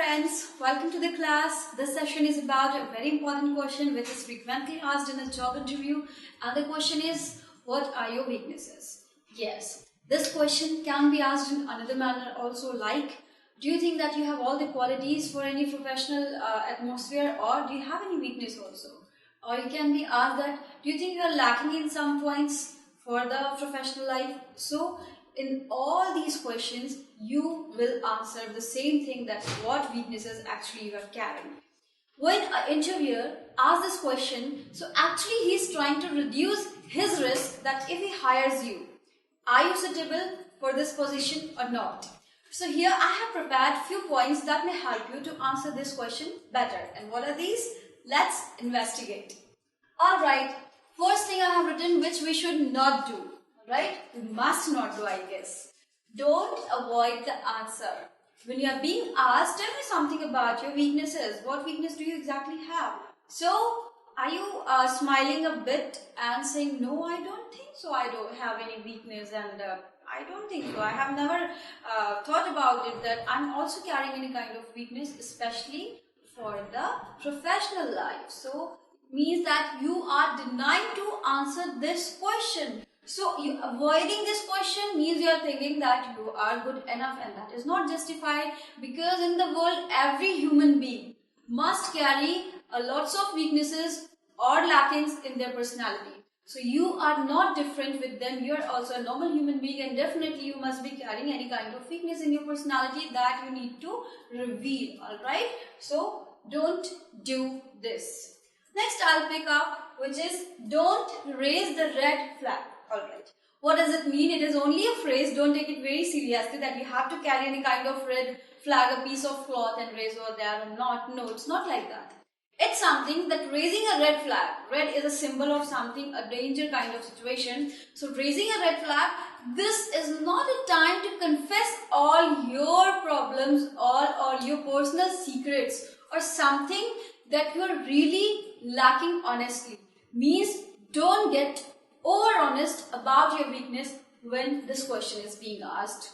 friends, welcome to the class. This session is about a very important question which is frequently asked in a job interview, and the question is, what are your weaknesses? Yes, this question can be asked in another manner also, like, do you think that you have all the qualities for any professional atmosphere, or do you have any weakness also? Or you can be asked that, do you think you are lacking in some points for the professional life? So in all these questions, you will answer the same thing, that what weaknesses actually you are carrying. When an interviewer asks this question, so actually he is trying to reduce his risk that if he hires you, are you suitable for this position or not? So here I have prepared few points that may help you to answer this question better. And what are these? Let's investigate. Alright, first thing I have written which we should not do. Right? We must not do, I guess. Don't avoid the answer. When you are being asked, tell me something about your weaknesses. What weakness do you exactly have? So, are you smiling a bit and saying, no, I don't think so. I don't have any weakness, and I don't think so. I have never thought about it that I'm also carrying any kind of weakness, especially for the professional life. So, it means that you are denying to answer this question. So, you avoiding this question means you are thinking that you are good enough, and that is not justified, because in the world every human being must carry lots of weaknesses or lackings in their personality. So, you are not different with them. You are also a normal human being, and definitely you must be carrying any kind of weakness in your personality that you need to reveal. Alright? So, don't do this. Next I'll pick up, which is don't raise the red flag. Alright, what does it mean? It is only a phrase. Don't take it very seriously that you have to carry any kind of red flag, a piece of cloth, and raise over there or not. No, it's not like that. It's something that raising a red flag, red is a symbol of something, a danger kind of situation. So raising a red flag, this is not a time to confess all your problems, all your personal secrets, or something that you are really lacking honestly. Means don't get over honest about your weakness when this question is being asked.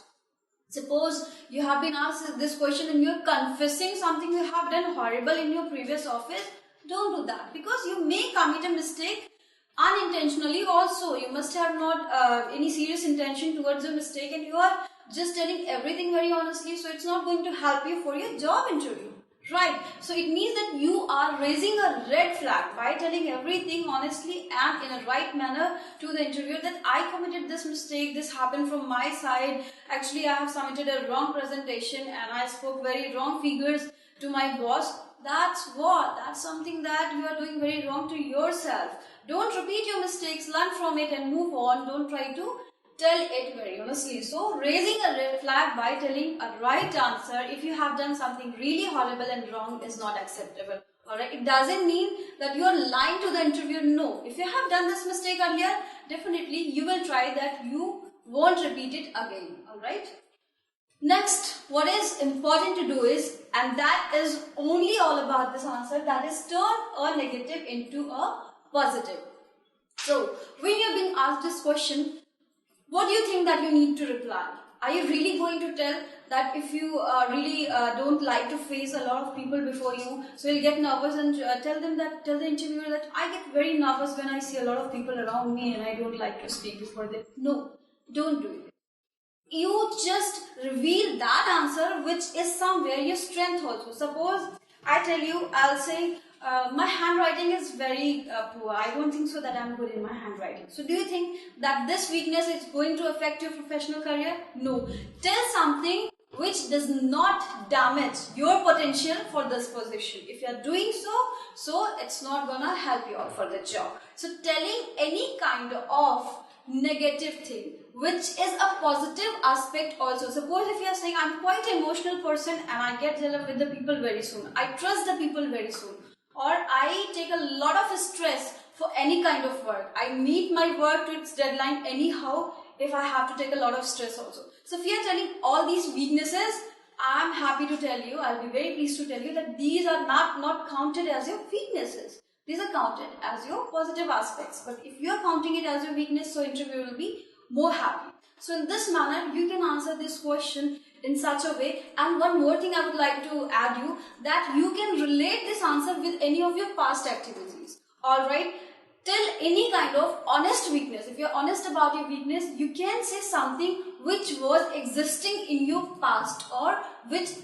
Suppose you have been asked this question and you are confessing something you have done horrible in your previous office. Don't do that, because you may commit a mistake unintentionally also. You must have not any serious intention towards the mistake, and you are just telling everything very honestly, so it's not going to help you for your job interview. Right, so it means that you are raising a red flag by telling everything honestly and in a right manner to the interviewer, that I committed this mistake, this happened from my side, actually I have submitted a wrong presentation and I spoke very wrong figures to my boss. That's something that you are doing very wrong to yourself. Don't repeat your mistakes, learn from it and move on. Don't try to tell it very honestly. So, raising a red flag by telling a right answer if you have done something really horrible and wrong is not acceptable. Alright, it doesn't mean that you are lying to the interviewer. No, if you have done this mistake earlier, definitely you will try that you won't repeat it again. Alright. Next, what is important to do is, and that is only all about this answer, that is turn a negative into a positive. So, when you are being asked this question, what do you think that you need to reply? Are you really going to tell that if you really don't like to face a lot of people before you, so you'll get nervous, and tell the interviewer that I get very nervous when I see a lot of people around me and I don't like to speak before them? No, don't do it. You just reveal that answer which is somewhere your strength also. Suppose I tell you, I'll say, my handwriting is very poor. I don't think so that I'm good in my handwriting. So do you think that this weakness is going to affect your professional career? No. Tell something which does not damage your potential for this position. If you are doing so it's not gonna help you out for the job. So telling any kind of negative thing which is a positive aspect also. Suppose if you are saying, I'm quite an emotional person and I get jealous with the people very soon. I trust the people very soon. Or I take a lot of stress for any kind of work. I meet my work to its deadline anyhow if I have to take a lot of stress also. So if you are telling all these weaknesses, I am happy to tell you, I'll be very pleased to tell you that these are not counted as your weaknesses. These are counted as your positive aspects. But if you are counting it as your weakness, so interviewer will be more happy. So in this manner, you can answer this question in such a way. And one more thing I would like to add you, that you can relate this answer with any of your past activities. Alright? Tell any kind of honest weakness. If you're honest about your weakness, you can say something which was existing in your past, or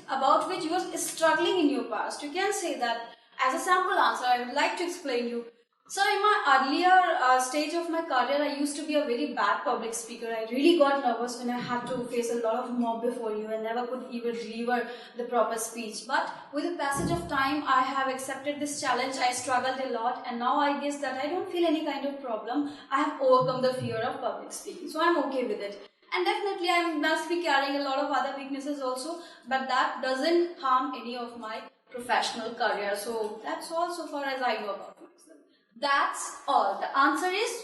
about which you was struggling in your past. You can say that as a sample answer. I would like to explain you. So in my earlier stage of my career, I used to be a very bad public speaker. I really got nervous when I had to face a lot of mob before you and never could even deliver the proper speech. But with the passage of time, I have accepted this challenge. I struggled a lot, and now I guess that I don't feel any kind of problem. I have overcome the fear of public speaking, so I'm okay with it. And definitely I must be carrying a lot of other weaknesses also, but that doesn't harm any of my professional career. So that's all so far as I know about myself. That's all. The answer is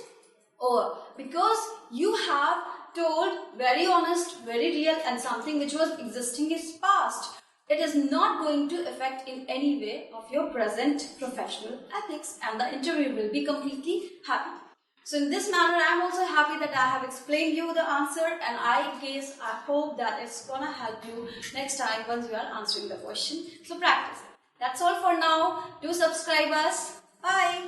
over, because you have told very honest, very real, and something which was existing is past. It is not going to affect in any way of your present professional ethics, and the interview will be completely happy. So in this manner, I am also happy that I have explained you the answer, and I hope that it's gonna help you next time once you are answering the question. So practice it. That's all for now. Do subscribe us. Bye.